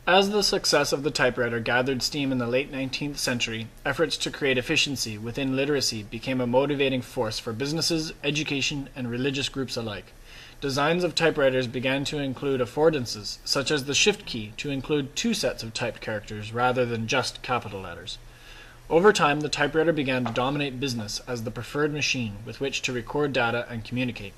As the success of the typewriter gathered steam in the late 19th century, efforts to create efficiency within literacy became a motivating force for businesses, education, and religious groups alike. Designs of typewriters began to include affordances, such as the shift key to include 2 sets of typed characters rather than just capital letters. Over time, the typewriter began to dominate business as the preferred machine with which to record data and communicate.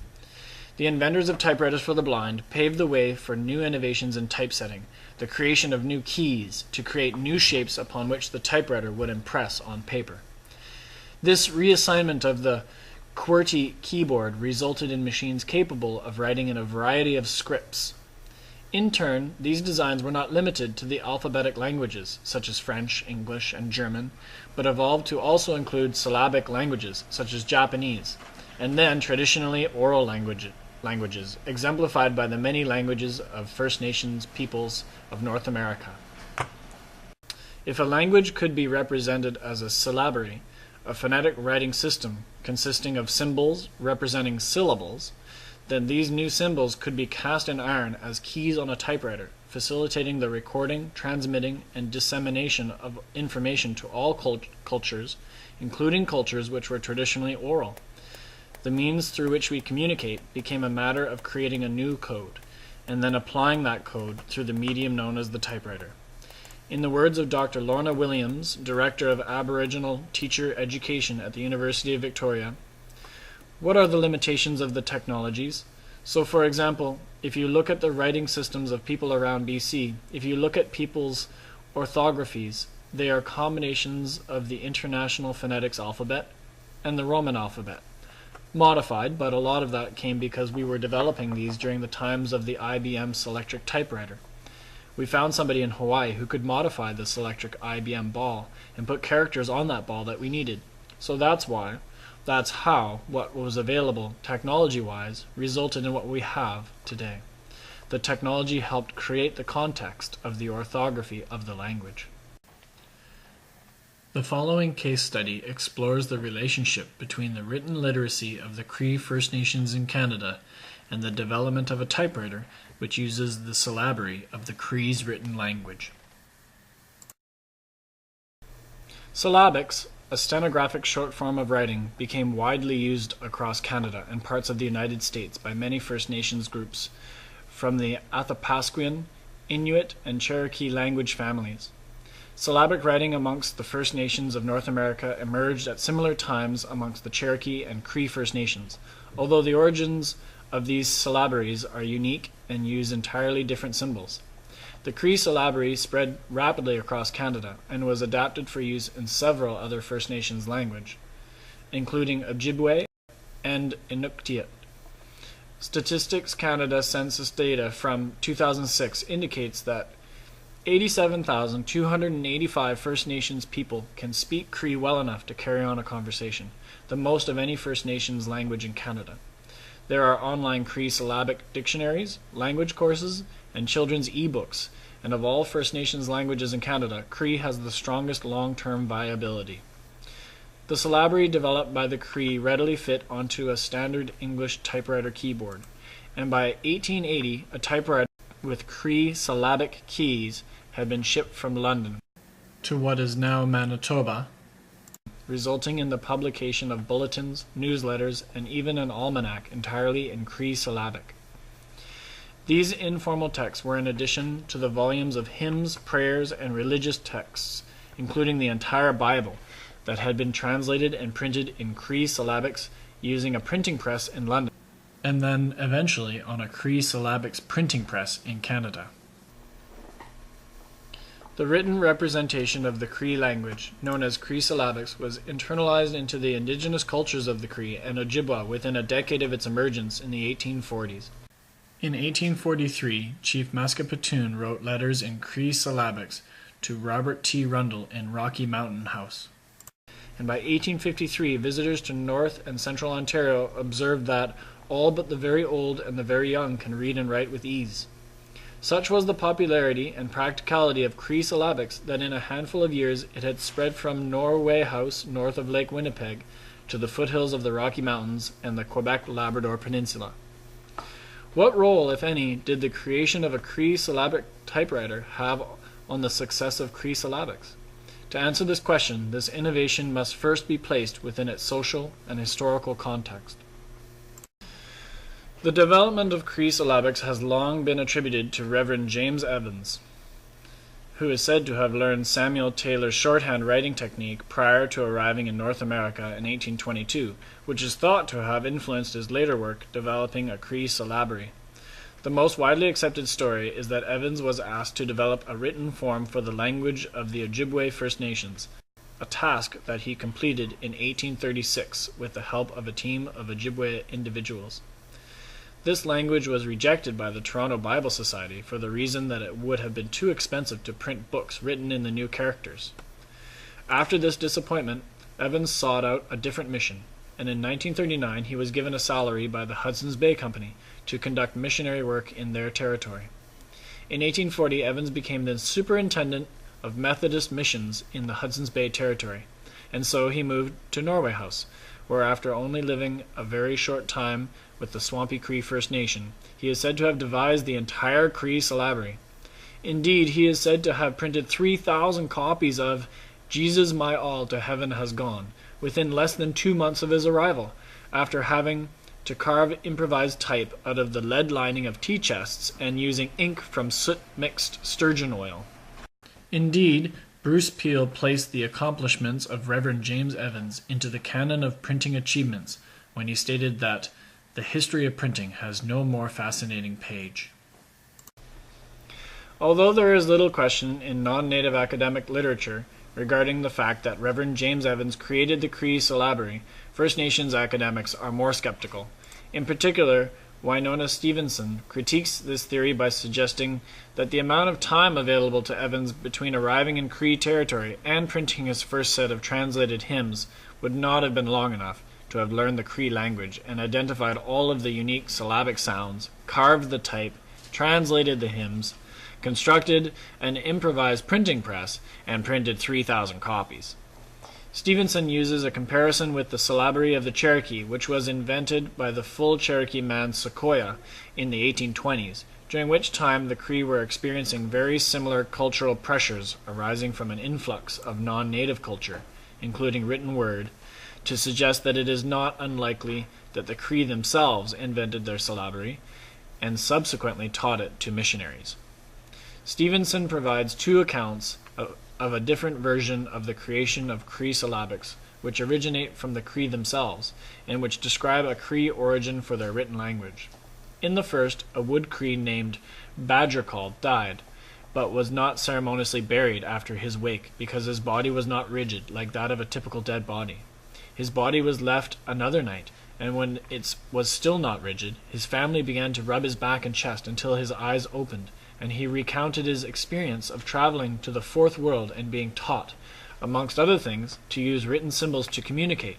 The inventors of typewriters for the blind paved the way for new innovations in typesetting, the creation of new keys to create new shapes upon which the typewriter would impress on paper. This reassignment of the QWERTY keyboard resulted in machines capable of writing in a variety of scripts. In turn, these designs were not limited to the alphabetic languages, such as French, English, and German, but evolved to also include syllabic languages, such as Japanese, and then traditionally oral languages, exemplified by the many languages of First Nations peoples of North America. If a language could be represented as a syllabary, a phonetic writing system consisting of symbols representing syllables, then these new symbols could be cast in iron as keys on a typewriter, facilitating the recording, transmitting, and dissemination of information to all cultures, including cultures which were traditionally oral. The means through which we communicate became a matter of creating a new code, and then applying that code through the medium known as the typewriter. In the words of Dr. Lorna Williams, Director of Aboriginal Teacher Education at the University of Victoria, what are the limitations of the technologies? So, for example, if you look at the writing systems of people around BC, if you look at people's orthographies, they are combinations of the International Phonetics alphabet and the Roman alphabet. Modified, but a lot of that came because we were developing these during the times of the IBM Selectric typewriter. We found somebody in Hawaii who could modify the Selectric IBM ball and put characters on that ball that we needed. So that's how what was available technology-wise resulted in what we have today. The technology helped create the context of the orthography of the language. The following case study explores the relationship between the written literacy of the Cree First Nations in Canada and the development of a typewriter which uses the syllabary of the Cree's written language. Syllabics, a stenographic short form of writing, became widely used across Canada and parts of the United States by many First Nations groups from the Athapasquean, Inuit, and Cherokee language families. Syllabic writing amongst the First Nations of North America emerged at similar times amongst the Cherokee and Cree First Nations, although the origins of these syllabaries are unique and use entirely different symbols. The Cree syllabary spread rapidly across Canada and was adapted for use in several other First Nations languages, including Ojibwe and Inuktitut. Statistics Canada census data from 2006 indicates that 87,285 First Nations people can speak Cree well enough to carry on a conversation, the most of any First Nations language in Canada. There are online Cree syllabic dictionaries, language courses, and children's e-books, and of all First Nations languages in Canada, Cree has the strongest long-term viability. The syllabary developed by the Cree readily fit onto a standard English typewriter keyboard, and by 1880 a typewriter with Cree syllabic keys had been shipped from London to what is now Manitoba, resulting in the publication of bulletins, newsletters, and even an almanac entirely in Cree syllabic. These informal texts were in addition to the volumes of hymns, prayers, and religious texts, including the entire Bible, that had been translated and printed in Cree syllabics using a printing press in London, and then eventually on a Cree syllabics printing press in Canada. The written representation of the Cree language, known as Cree syllabics, was internalized into the indigenous cultures of the Cree and Ojibwa within a decade of its emergence in the 1840s. In 1843, Chief Maskapatoon wrote letters in Cree syllabics to Robert T. Rundle in Rocky Mountain House. And by 1853, visitors to North and Central Ontario observed that all but the very old and the very young can read and write with ease. Such was the popularity and practicality of Cree syllabics that in a handful of years it had spread from Norway House north of Lake Winnipeg to the foothills of the Rocky Mountains and the Quebec-Labrador Peninsula. What role, if any, did the creation of a Cree syllabic typewriter have on the success of Cree syllabics? To answer this question, this innovation must first be placed within its social and historical context. The development of Cree syllabics has long been attributed to Reverend James Evans, who is said to have learned Samuel Taylor's shorthand writing technique prior to arriving in North America in 1822, which is thought to have influenced his later work developing a Cree syllabary. The most widely accepted story is that Evans was asked to develop a written form for the language of the Ojibwe First Nations, a task that he completed in 1836 with the help of a team of Ojibwe individuals. This language was rejected by the Toronto Bible Society for the reason that it would have been too expensive to print books written in the new characters. After this disappointment, Evans sought out a different mission, and in 1939 he was given a salary by the Hudson's Bay Company to conduct missionary work in their territory. In 1840, Evans became the superintendent of Methodist missions in the Hudson's Bay Territory, and so he moved to Norway House, where after only living a very short time with the Swampy Cree First Nation, he is said to have devised the entire Cree syllabary. Indeed, he is said to have printed 3,000 copies of Jesus My All to Heaven Has Gone within less than 2 months of his arrival, after having to carve improvised type out of the lead lining of tea chests and using ink from soot-mixed sturgeon oil. Indeed, Bruce Peale placed the accomplishments of Reverend James Evans into the canon of printing achievements when he stated that the history of printing has no more fascinating page. Although there is little question in non-native academic literature regarding the fact that Reverend James Evans created the Cree syllabary, First Nations academics are more skeptical. In particular, Winona Stevenson critiques this theory by suggesting that the amount of time available to Evans between arriving in Cree territory and printing his first set of translated hymns would not have been long enough to have learned the Cree language and identified all of the unique syllabic sounds, carved the type, translated the hymns, constructed an improvised printing press, and printed 3,000 copies. Stevenson uses a comparison with the syllabary of the Cherokee, which was invented by the full Cherokee man Sequoyah in the 1820s, during which time the Cree were experiencing very similar cultural pressures arising from an influx of non-native culture, including written word, to suggest that it is not unlikely that the Cree themselves invented their syllabary and subsequently taught it to missionaries. Stevenson provides two accounts of a different version of the creation of Cree syllabics, which originate from the Cree themselves, and which describe a Cree origin for their written language. In the first, a Wood Cree named Badgercall died, but was not ceremoniously buried after his wake because his body was not rigid like that of a typical dead body. His body was left another night, and when it was still not rigid, his family began to rub his back and chest until his eyes opened, and he recounted his experience of traveling to the fourth world and being taught, amongst other things, to use written symbols to communicate.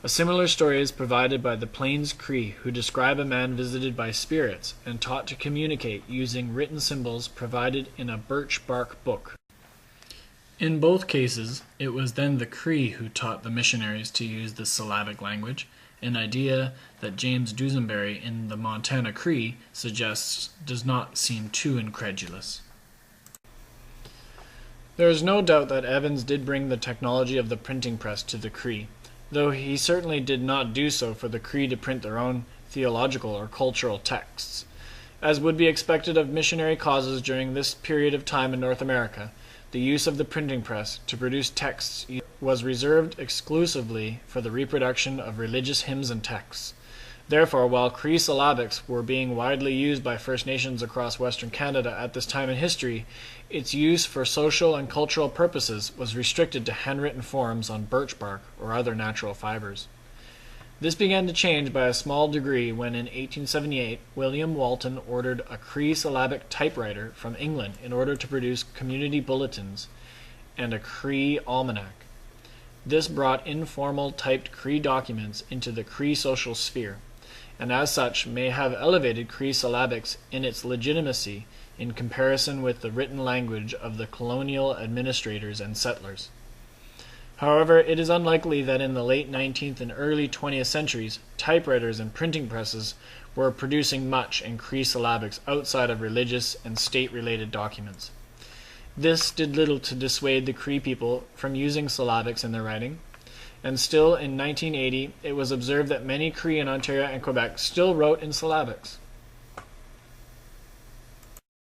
A similar story is provided by the Plains Cree, who describe a man visited by spirits and taught to communicate using written symbols provided in a birch bark book. In both cases, it was then the Cree who taught the missionaries to use the syllabic language, an idea that James Dusenberry in the Montana Cree suggests does not seem too incredulous. There is no doubt that Evans did bring the technology of the printing press to the Cree, though he certainly did not do so for the Cree to print their own theological or cultural texts. As would be expected of missionary causes during this period of time in North America, the use of the printing press to produce texts was reserved exclusively for the reproduction of religious hymns and texts. Therefore, while Cree syllabics were being widely used by First Nations across Western Canada at this time in history, its use for social and cultural purposes was restricted to handwritten forms on birch bark or other natural fibers. This began to change by a small degree when in 1878 William Walton ordered a Cree syllabic typewriter from England in order to produce community bulletins and a Cree almanac. This brought informal typed Cree documents into the Cree social sphere, and as such may have elevated Cree syllabics in its legitimacy in comparison with the written language of the colonial administrators and settlers. However, it is unlikely that in the late 19th and early 20th centuries, typewriters and printing presses were producing much in Cree syllabics outside of religious and state-related documents. This did little to dissuade the Cree people from using syllabics in their writing, and still in 1980 it was observed that many Cree in Ontario and Quebec still wrote in syllabics.